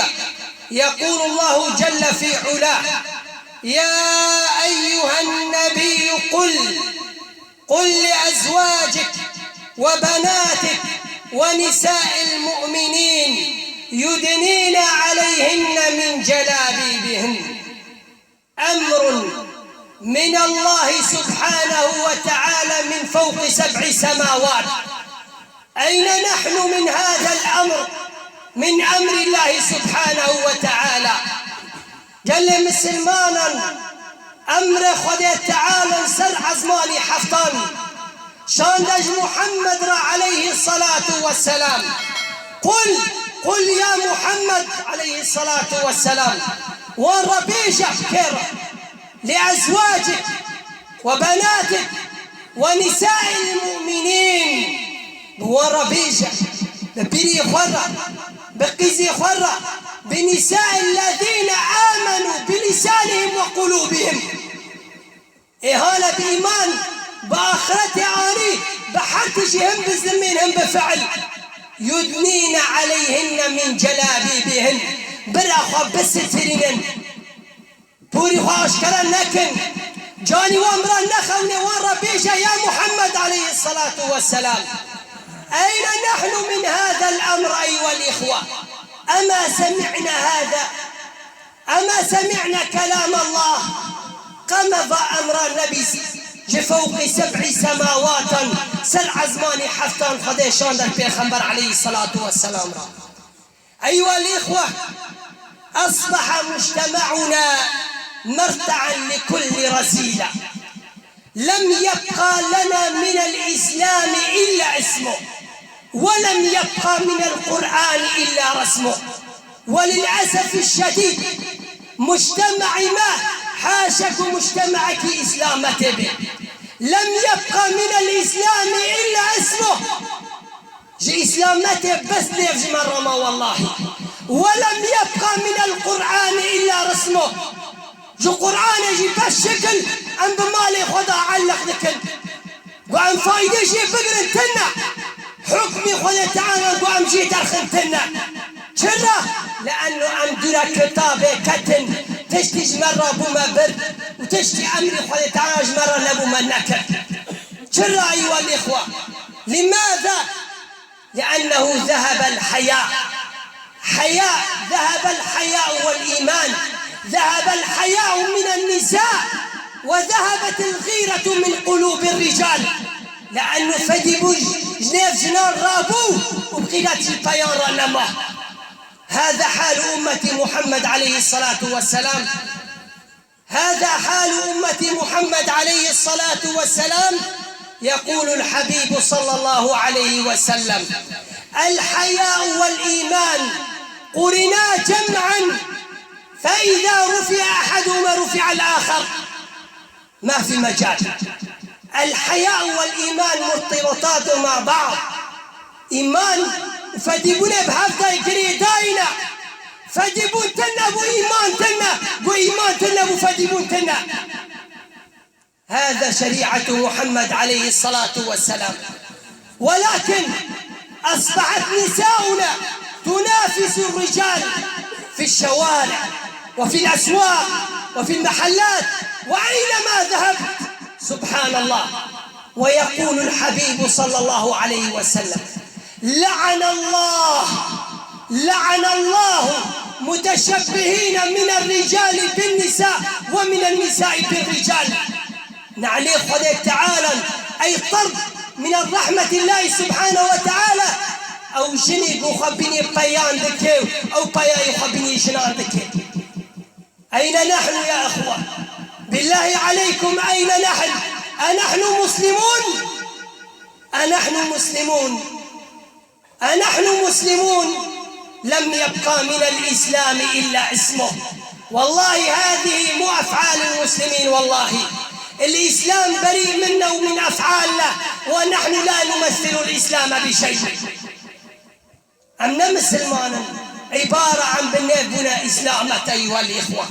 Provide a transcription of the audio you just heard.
العقيدة. يقول الله جل في علاه: يا أيها النبي قل لأزواجك وبناتك ونساء المؤمنين يدنين عليهن من جلابيبهن. أمر من الله سبحانه وتعالى من فوق 7 سماوات. أين نحن من هذا الأمر، من أمر الله سبحانه وتعالى؟ قال مسلمانا أمر خذ تعالى سر عزماني حفطان شان دج محمد عليه الصلاة والسلام. قل يا محمد عليه الصلاة والسلام وربيشك كر لأزواجك وبناتك ونساء المؤمنين وربيشك ببيري خرة بقيزي خرة بنساء الذين آمنوا بلسانهم وقلوبهم. إهالة بإيمان بآخرة عاري بحرتشهم بزمينهم بفعل. يدنين عليهن من جلابيبهن برأخوا بسترين بوري خاشكرا لكن جاني وامرا نخوني وربيشة يا محمد عليه الصلاة والسلام. أين نحن من هذا الأمر أيها الإخوة؟ أما سمعنا هذا؟ أما سمعنا كلام الله؟ قمض أمر النبي جفوق 7 سماوات سر عزماني حفتان خديشان در پیغمبر عليه الصلاة والسلام. أيها الإخوة، أصبح مجتمعنا مرتعا لكل رذيلة. لم يبقى لنا من الإسلام إلا اسمه، ولم يبقى من القرآن إلا رسمه. وللأسف الشديد مجتمع ما حاشك مجتمعك إسلامته به، لم يبقى من الإسلام إلا اسمه. جي إسلامته بس ليفجي مرة ما والله. ولم يبقى من القرآن إلا رسمه. جو قرآن يجي بس شكل أم بمالي خدا علق ذكل وأم فايدة جي بقر انتنا حكمي خدا تعالى وأم جي ترخنتنا شرا لأنه أم دولا كتابة كتن تشتي مرة بوما برد وتشتي أمري خدا تعالى مرة لبوما نكر. شرا أيها الإخوة، لماذا؟ لأنه ذهب الحياء. ذهب الحياء والإيمان، ذهب الحياء من النساء، وذهبت الغيرة من قلوب الرجال. لأنه فدبوا جنيف جنان رابو وبقيلات البيان رنما. هذا حال أمة محمد عليه الصلاة والسلام. هذا حال أمة محمد عليه الصلاة والسلام. يقول الحبيب صلى الله عليه وسلم: الحياء والإيمان قرنا جمعا، فإذا رفع أحدهما رفع الآخر، ما في مجال. الحياء والإيمان مرتبطات مع بعض. إيمان فديبون بهفتا يكري داينا فديبون تنا بو إيمان تنا بو إيمان تنا بو فديبون تنا. هذا شريعة محمد عليه الصلاة والسلام. ولكن أصبحت نساؤنا تنافس الرجال في الشوارع وفي الأسواق وفي المحلات وأينما ذهبت. سبحان الله. ويقول الحبيب صلى الله عليه وسلم: لعن الله متشبهين من الرجال بالنساء ومن النساء بالرجال. نعليه خذك تعالى أي طرد من الرحمة الله سبحانه وتعالى. أو جني يخبني بيان ذكي أو بيان يخبني جنان ذكي. أين نحن يا أخوة؟ بالله عليكم أين نحن؟ أنحن مسلمون؟ أنحن مسلمون؟ أنحن مسلمون؟ لم يبقى من الإسلام إلا اسمه. والله هذه مو أفعال المسلمين، والله الإسلام بريء منا ومن أفعالنا، ونحن لا نمثل الإسلام بشيء. أمنا مسلمانا عبارة عن بنيبنا إسلامة أيها الإخوة.